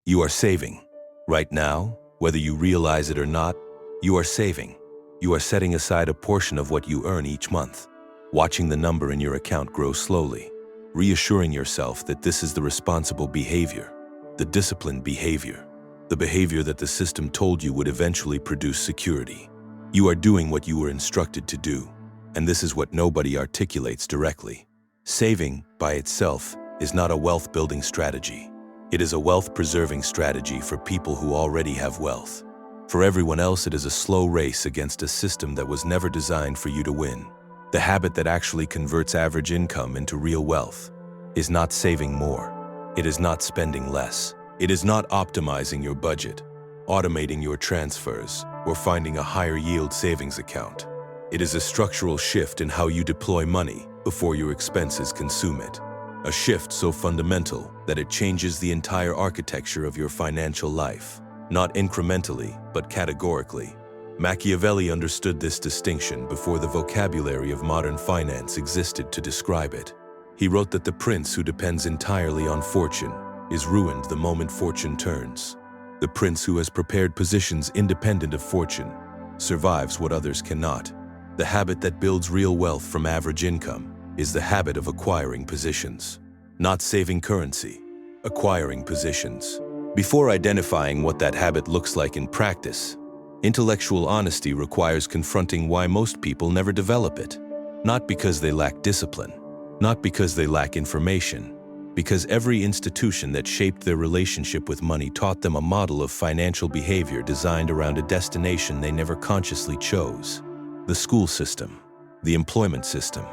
You are saving. Right now, whether you realize it or not, you are saving. You are setting aside a portion of what you earn each month, watching the number in your account grow slowly, reassuring yourself that this is the responsible behavior, the disciplined behavior, the behavior that the system told you would eventually produce security. You are doing what you were instructed to do, and this is what nobody articulates directly. Saving, by itself, is not a wealth-building strategy. It is a wealth-preserving strategy for people who already have wealth. For everyone else, it is a slow race against a system that was never designed for you to win. The habit that actually converts average income into real wealth is not saving more. It is not spending less. It is not optimizing your budget, automating your transfers, or finding a higher yield savings account. It is a structural shift in how you deploy money before your expenses consume it. A shift so fundamental that it changes the entire architecture of your financial life, not incrementally, but categorically. Machiavelli understood this distinction before the vocabulary of modern finance existed to describe it. He wrote that the prince who depends entirely on fortune is ruined the moment fortune turns. The prince who has prepared positions independent of fortune survives what others cannot. The habit that builds real wealth from average income is the habit of acquiring positions, not saving currency, acquiring positions. Before identifying what that habit looks like in practice, intellectual honesty requires confronting why most people never develop it. Not because they lack discipline, not because they lack information, because every institution that shaped their relationship with money taught them a model of financial behavior designed around a destination they never consciously chose. The school system, the employment system,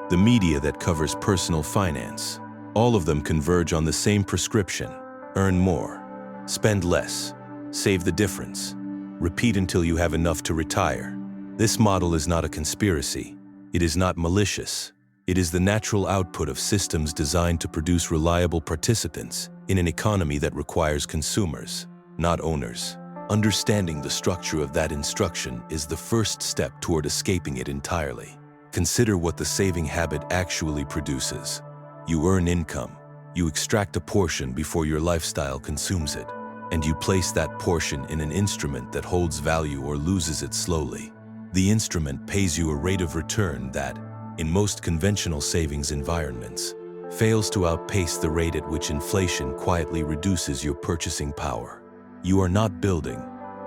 the media that covers personal finance, all of them converge on the same prescription: earn more, spend less, save the difference, repeat until you have enough to retire. This model is not a conspiracy. It is not malicious. It is the natural output of systems designed to produce reliable participants in an economy that requires consumers, not owners. Understanding the structure of that instruction is the first step toward escaping it entirely. Consider what the saving habit actually produces. You earn income. You extract a portion before your lifestyle consumes it, and you place that portion in an instrument that holds value or loses it slowly. The instrument pays you a rate of return that, in most conventional savings environments, fails to outpace the rate at which inflation quietly reduces your purchasing power. You are not building,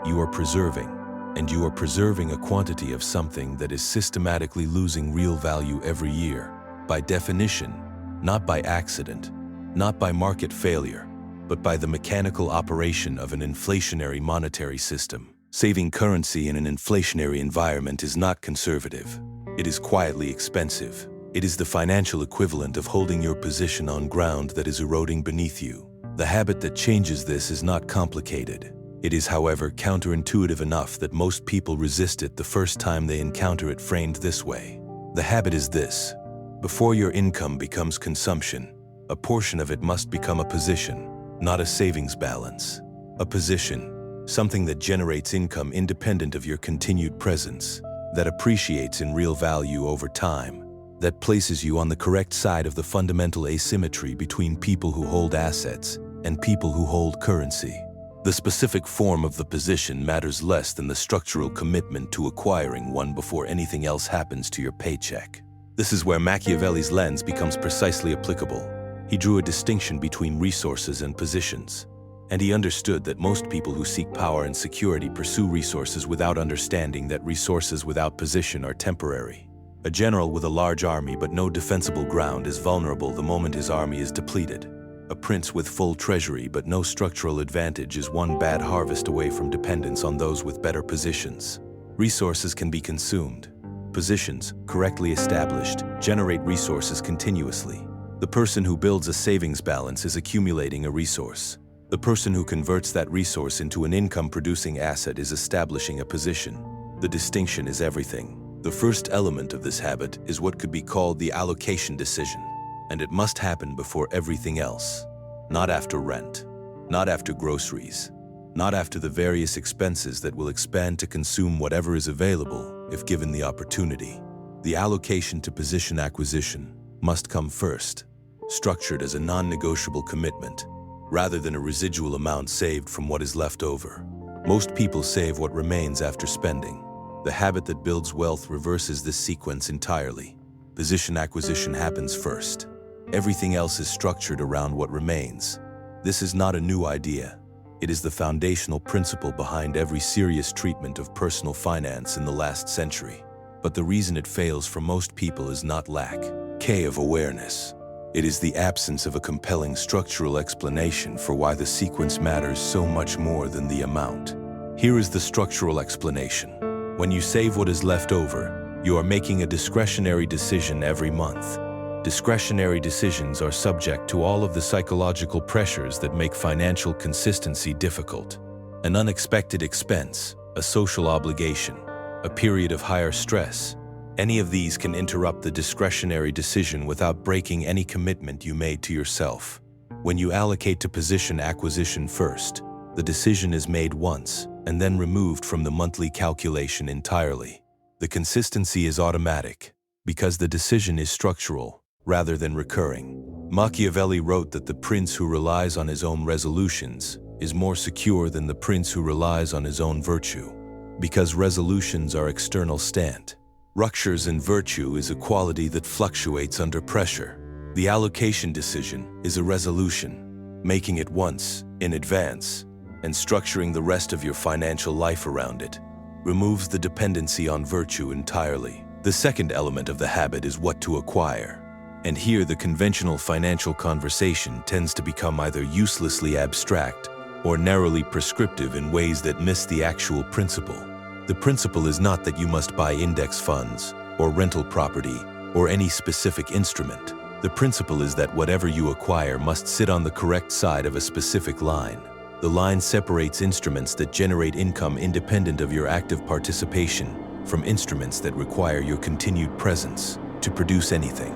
you are preserving, and you are preserving a quantity of something that is systematically losing real value every year, by definition, not by accident, not by market failure, but by the mechanical operation of an inflationary monetary system. Saving currency in an inflationary environment is not conservative. It is quietly expensive. It is the financial equivalent of holding your position on ground that is eroding beneath you. The habit that changes this is not complicated. It is, however, counterintuitive enough that most people resist it the first time they encounter it framed this way. The habit is this: before your income becomes consumption, a portion of it must become a position, not a savings balance. A position, something that generates income independent of your continued presence, that appreciates in real value over time, that places you on the correct side of the fundamental asymmetry between people who hold assets and people who hold currency. The specific form of the position matters less than the structural commitment to acquiring one before anything else happens to your paycheck. This is where Machiavelli's lens becomes precisely applicable. He drew a distinction between resources and positions, and he understood that most people who seek power and security pursue resources without understanding that resources without position are temporary. A general with a large army but no defensible ground is vulnerable the moment his army is depleted. A prince with full treasury but no structural advantage is one bad harvest away from dependence on those with better positions. Resources can be consumed. Positions, correctly established, generate resources continuously. The person who builds a savings balance is accumulating a resource. The person who converts that resource into an income-producing asset is establishing a position. The distinction is everything. The first element of this habit is what could be called the allocation decision, and it must happen before everything else. Not after rent, not after groceries, not after the various expenses that will expand to consume whatever is available if given the opportunity. The allocation to position acquisition must come first, structured as a non-negotiable commitment, rather than a residual amount saved from what is left over. Most people save what remains after spending. The habit that builds wealth reverses this sequence entirely. Position acquisition happens first. Everything else is structured around what remains. This is not a new idea. It is the foundational principle behind every serious treatment of personal finance in the last century. But the reason it fails for most people is not lack of awareness. It is the absence of a compelling structural explanation for why the sequence matters so much more than the amount. Here is the structural explanation. When you save what is left over, you are making a discretionary decision every month. Discretionary decisions are subject to all of the psychological pressures that make financial consistency difficult. An unexpected expense, a social obligation, a period of higher stress. Any of these can interrupt the discretionary decision without breaking any commitment you made to yourself. When you allocate to position acquisition first, the decision is made once and then removed from the monthly calculation entirely. The consistency is automatic because the decision is structural rather than recurring. Machiavelli wrote that the prince who relies on his own resolutions is more secure than the prince who relies on his own virtue, because resolutions are external stand. Ruptures in virtue is a quality that fluctuates under pressure. The allocation decision is a resolution, making it once, in advance, and structuring the rest of your financial life around it, removes the dependency on virtue entirely. The second element of the habit is what to acquire. And here the conventional financial conversation tends to become either uselessly abstract or narrowly prescriptive in ways that miss the actual principle. The principle is not that you must buy index funds or rental property or any specific instrument. The principle is that whatever you acquire must sit on the correct side of a specific line. The line separates instruments that generate income independent of your active participation from instruments that require your continued presence to produce anything.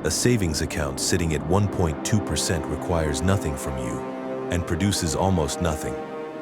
A savings account sitting at 1.2% requires nothing from you and produces almost nothing.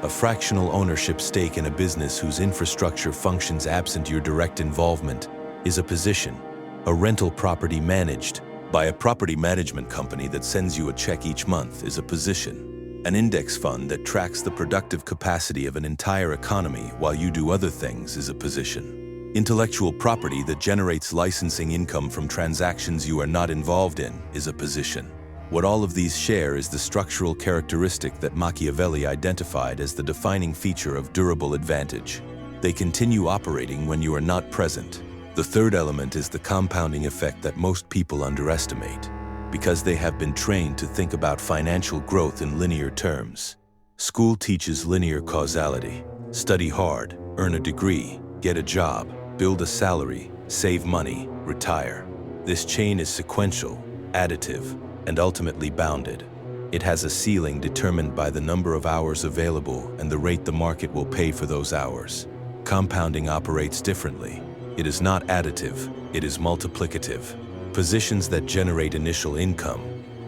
A fractional ownership stake in a business whose infrastructure functions absent your direct involvement is a position. A rental property managed by a property management company that sends you a check each month is a position. An index fund that tracks the productive capacity of an entire economy while you do other things is a position. Intellectual property that generates licensing income from transactions you are not involved in is a position. What all of these share is the structural characteristic that Machiavelli identified as the defining feature of durable advantage. They continue operating when you are not present. The third element is the compounding effect that most people underestimate, because they have been trained to think about financial growth in linear terms. School teaches linear causality. Study hard, earn a degree, get a job, build a salary, save money, retire. This chain is sequential, additive, and ultimately bounded. It has a ceiling determined by the number of hours available and the rate the market will pay for those hours. Compounding operates differently. It is not additive, it is multiplicative. Positions that generate initial income,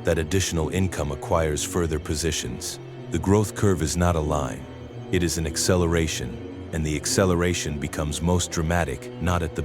that additional income acquires further positions. The growth curve is not a line, it is an acceleration, and the acceleration becomes most dramatic not at the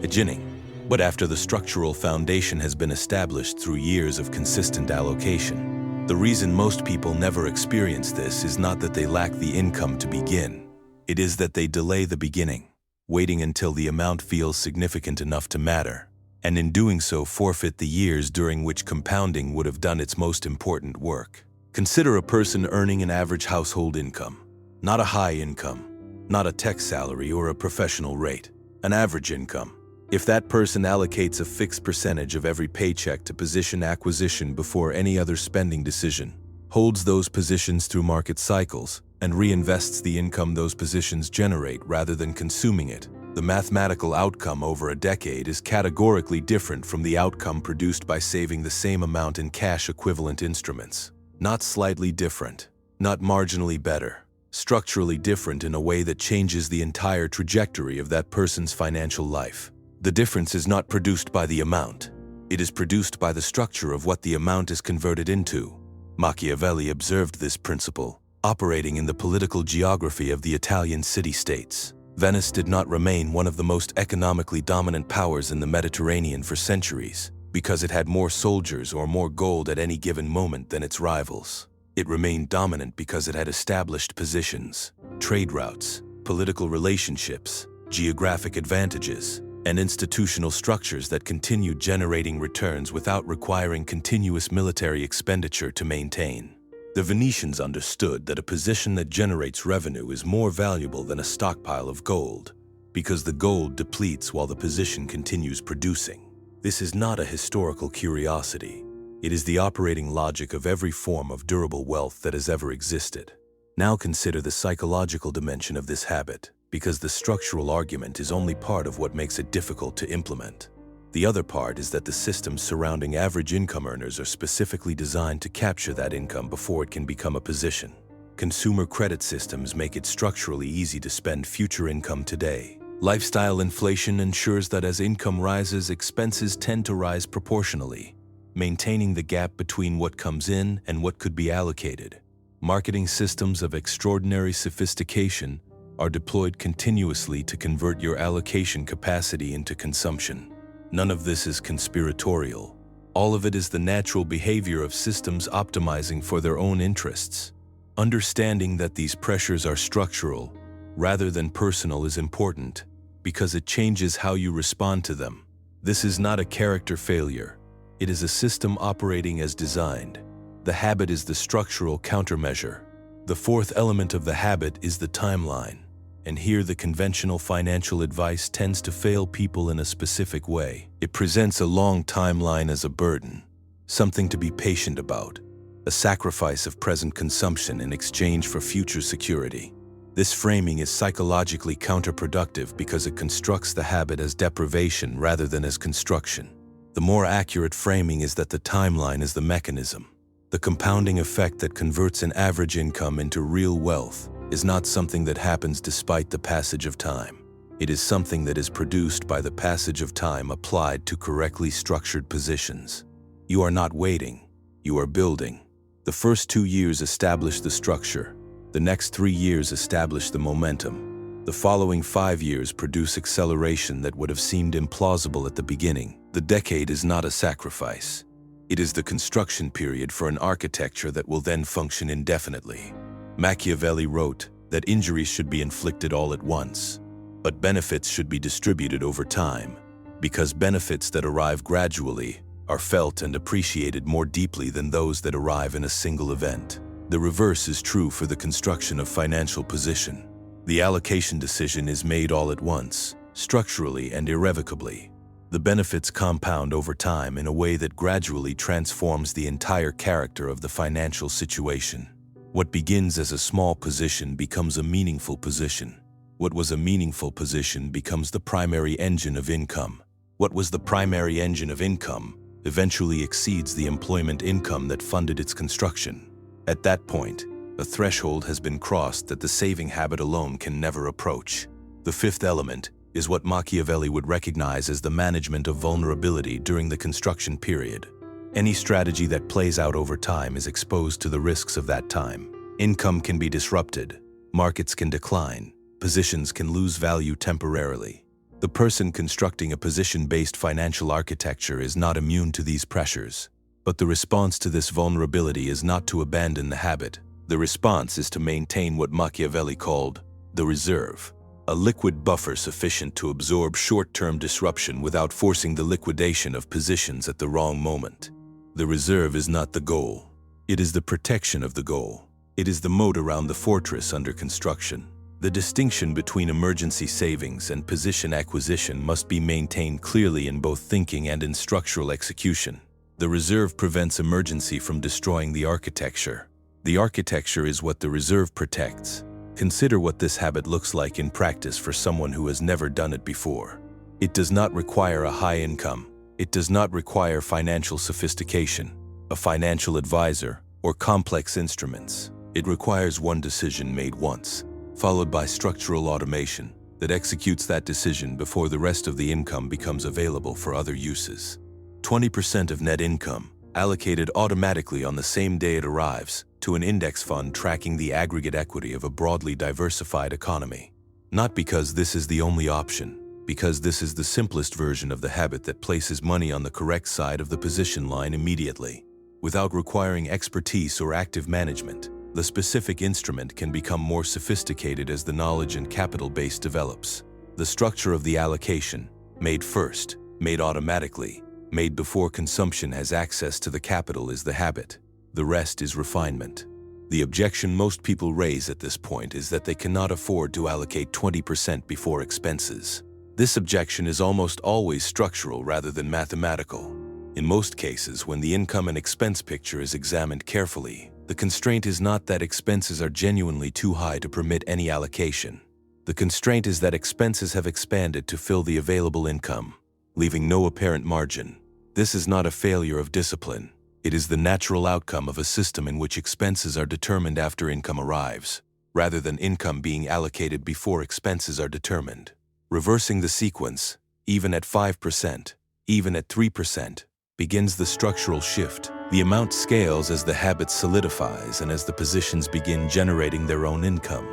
beginning, but after the structural foundation has been established through years of consistent allocation. The reason most people never experience this is not that they lack the income to begin. It is that they delay the beginning, waiting until the amount feels significant enough to matter, and in doing so forfeit the years during which compounding would have done its most important work. Consider a person earning an average household income, not a high income, not a tech salary or a professional rate, an average income. If that person allocates a fixed percentage of every paycheck to position acquisition before any other spending decision, holds those positions through market cycles, and reinvests the income those positions generate rather than consuming it, the mathematical outcome over a decade is categorically different from the outcome produced by saving the same amount in cash equivalent instruments. Not slightly different, not marginally better, structurally different in a way that changes the entire trajectory of that person's financial life. The difference is not produced by the amount. It is produced by the structure of what the amount is converted into. Machiavelli observed this principle, operating in the political geography of the Italian city-states. Venice did not remain one of the most economically dominant powers in the Mediterranean for centuries, because it had more soldiers or more gold at any given moment than its rivals. It remained dominant because it had established positions, trade routes, political relationships, geographic advantages, and institutional structures that continued generating returns without requiring continuous military expenditure to maintain. The Venetians understood that a position that generates revenue is more valuable than a stockpile of gold, because the gold depletes while the position continues producing. This is not a historical curiosity. It is the operating logic of every form of durable wealth that has ever existed. Now consider the psychological dimension of this habit, because the structural argument is only part of what makes it difficult to implement. The other part is that the systems surrounding average income earners are specifically designed to capture that income before it can become a position. Consumer credit systems make it structurally easy to spend future income today. Lifestyle inflation ensures that as income rises, expenses tend to rise proportionally, maintaining the gap between what comes in and what could be allocated. Marketing systems of extraordinary sophistication are deployed continuously to convert your allocation capacity into consumption. None of this is conspiratorial. All of it is the natural behavior of systems optimizing for their own interests. Understanding that these pressures are structural rather than personal is important, because it changes how you respond to them. This is not a character failure. It is a system operating as designed. The habit is the structural countermeasure. The fourth element of the habit is the timeline. And here the conventional financial advice tends to fail people in a specific way. It presents a long timeline as a burden, something to be patient about, a sacrifice of present consumption in exchange for future security. This framing is psychologically counterproductive because it constructs the habit as deprivation rather than as construction. The more accurate framing is that the timeline is the mechanism. The compounding effect that converts an average income into real wealth is not something that happens despite the passage of time. It is something that is produced by the passage of time applied to correctly structured positions. You are not waiting, you are building. The first 2 years establish the structure. The next 3 years establish the momentum. The following 5 years produce acceleration that would have seemed implausible at the beginning. The decade is not a sacrifice. It is the construction period for an architecture that will then function indefinitely. Machiavelli wrote that injuries should be inflicted all at once, but benefits should be distributed over time, because benefits that arrive gradually are felt and appreciated more deeply than those that arrive in a single event. The reverse is true for the construction of financial position. The allocation decision is made all at once, structurally and irrevocably. The benefits compound over time in a way that gradually transforms the entire character of the financial situation. What begins as a small position becomes a meaningful position. What was a meaningful position becomes the primary engine of income. What was the primary engine of income eventually exceeds the employment income that funded its construction. At that point, a threshold has been crossed that the saving habit alone can never approach. The fifth element is what Machiavelli would recognize as the management of vulnerability during the construction period. Any strategy that plays out over time is exposed to the risks of that time. Income can be disrupted, markets can decline, positions can lose value temporarily. The person constructing a position-based financial architecture is not immune to these pressures. But the response to this vulnerability is not to abandon the habit. The response is to maintain what Machiavelli called the reserve, a liquid buffer sufficient to absorb short-term disruption without forcing the liquidation of positions at the wrong moment. The reserve is not the goal. It is the protection of the goal. It is the moat around the fortress under construction. The distinction between emergency savings and position acquisition must be maintained clearly in both thinking and in structural execution. The reserve prevents emergency from destroying the architecture. The architecture is what the reserve protects. Consider what this habit looks like in practice for someone who has never done it before. It does not require a high income. It does not require financial sophistication, a financial advisor, or complex instruments. It requires one decision made once, followed by structural automation that executes that decision before the rest of the income becomes available for other uses. 20% of net income, allocated automatically on the same day it arrives, to an index fund tracking the aggregate equity of a broadly diversified economy. Not because this is the only option, because this is the simplest version of the habit that places money on the correct side of the position line immediately. Without requiring expertise or active management, the specific instrument can become more sophisticated as the knowledge and capital base develops. The structure of the allocation, made first, made automatically, made before consumption has access to the capital, is the habit. The rest is refinement. The objection most people raise at this point is that they cannot afford to allocate 20% before expenses. This objection is almost always structural rather than mathematical. In most cases, when the income and expense picture is examined carefully, the constraint is not that expenses are genuinely too high to permit any allocation. The constraint is that expenses have expanded to fill the available income, leaving no apparent margin. This is not a failure of discipline. It is the natural outcome of a system in which expenses are determined after income arrives, rather than income being allocated before expenses are determined. Reversing the sequence, even at 5%, even at 3%, begins the structural shift. The amount scales as the habit solidifies and as the positions begin generating their own income.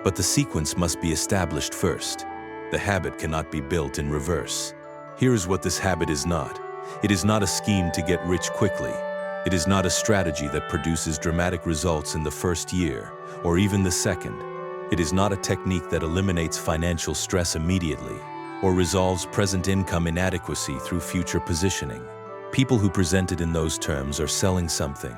But the sequence must be established first. The habit cannot be built in reverse. Here is what this habit is not. It is not a scheme to get rich quickly. It is not a strategy that produces dramatic results in the first year, or even the second. It is not a technique that eliminates financial stress immediately, or resolves present income inadequacy through future positioning. People who present it in those terms are selling something.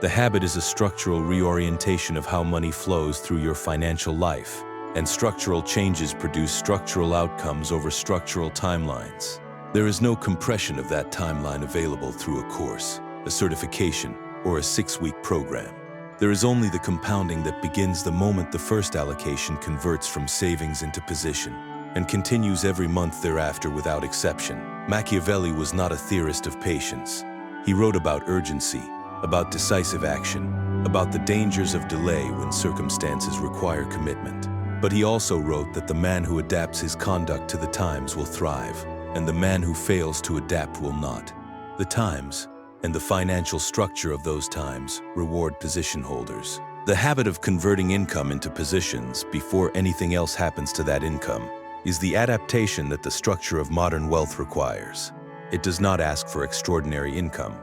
The habit is a structural reorientation of how money flows through your financial life, and structural changes produce structural outcomes over structural timelines. There is no compression of that timeline available through a course, a certification, or a 6-week program. There is only the compounding that begins the moment the first allocation converts from savings into position, and continues every month thereafter without exception. Machiavelli was not a theorist of patience. He wrote about urgency, about decisive action, about the dangers of delay when circumstances require commitment. But he also wrote that the man who adapts his conduct to the times will thrive, and the man who fails to adapt will not. The times, and the financial structure of those times, reward position holders. The habit of converting income into positions before anything else happens to that income is the adaptation that the structure of modern wealth requires. It does not ask for extraordinary income.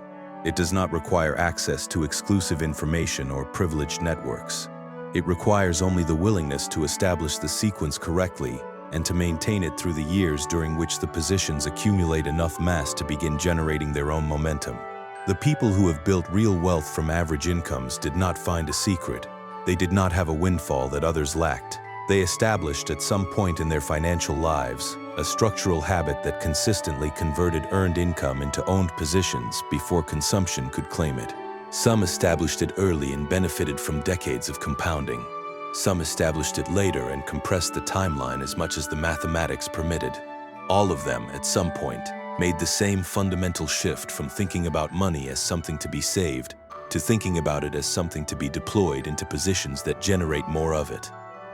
It does not require access to exclusive information or privileged networks. It requires only the willingness to establish the sequence correctly and to maintain it through the years during which the positions accumulate enough mass to begin generating their own momentum. The people who have built real wealth from average incomes did not find a secret. They did not have a windfall that others lacked. They established at some point in their financial lives a structural habit that consistently converted earned income into owned positions before consumption could claim it. Some established it early and benefited from decades of compounding. Some established it later and compressed the timeline as much as the mathematics permitted. All of them, at some point, made the same fundamental shift from thinking about money as something to be saved to thinking about it as something to be deployed into positions that generate more of it.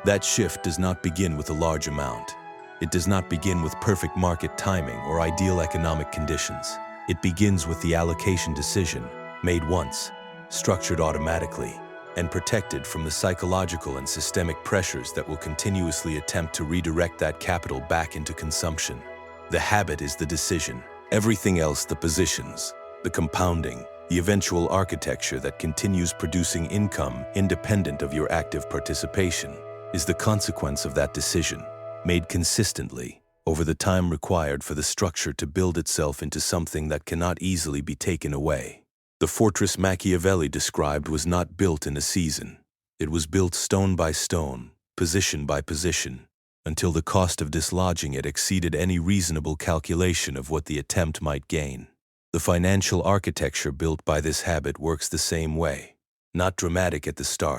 That shift does not begin with a large amount. It does not begin with perfect market timing or ideal economic conditions. It begins with the allocation decision, made once, structured automatically, and protected from the psychological and systemic pressures that will continuously attempt to redirect that capital back into consumption. The habit is the decision. Everything else, the positions, the compounding, the eventual architecture that continues producing income independent of your active participation, is the consequence of that decision, made consistently over the time required for the structure to build itself into something that cannot easily be taken away. The fortress Machiavelli described was not built in a season. It was built stone by stone, position by position, until the cost of dislodging it exceeded any reasonable calculation of what the attempt might gain. The financial architecture built by this habit works the same way, not dramatic at the start,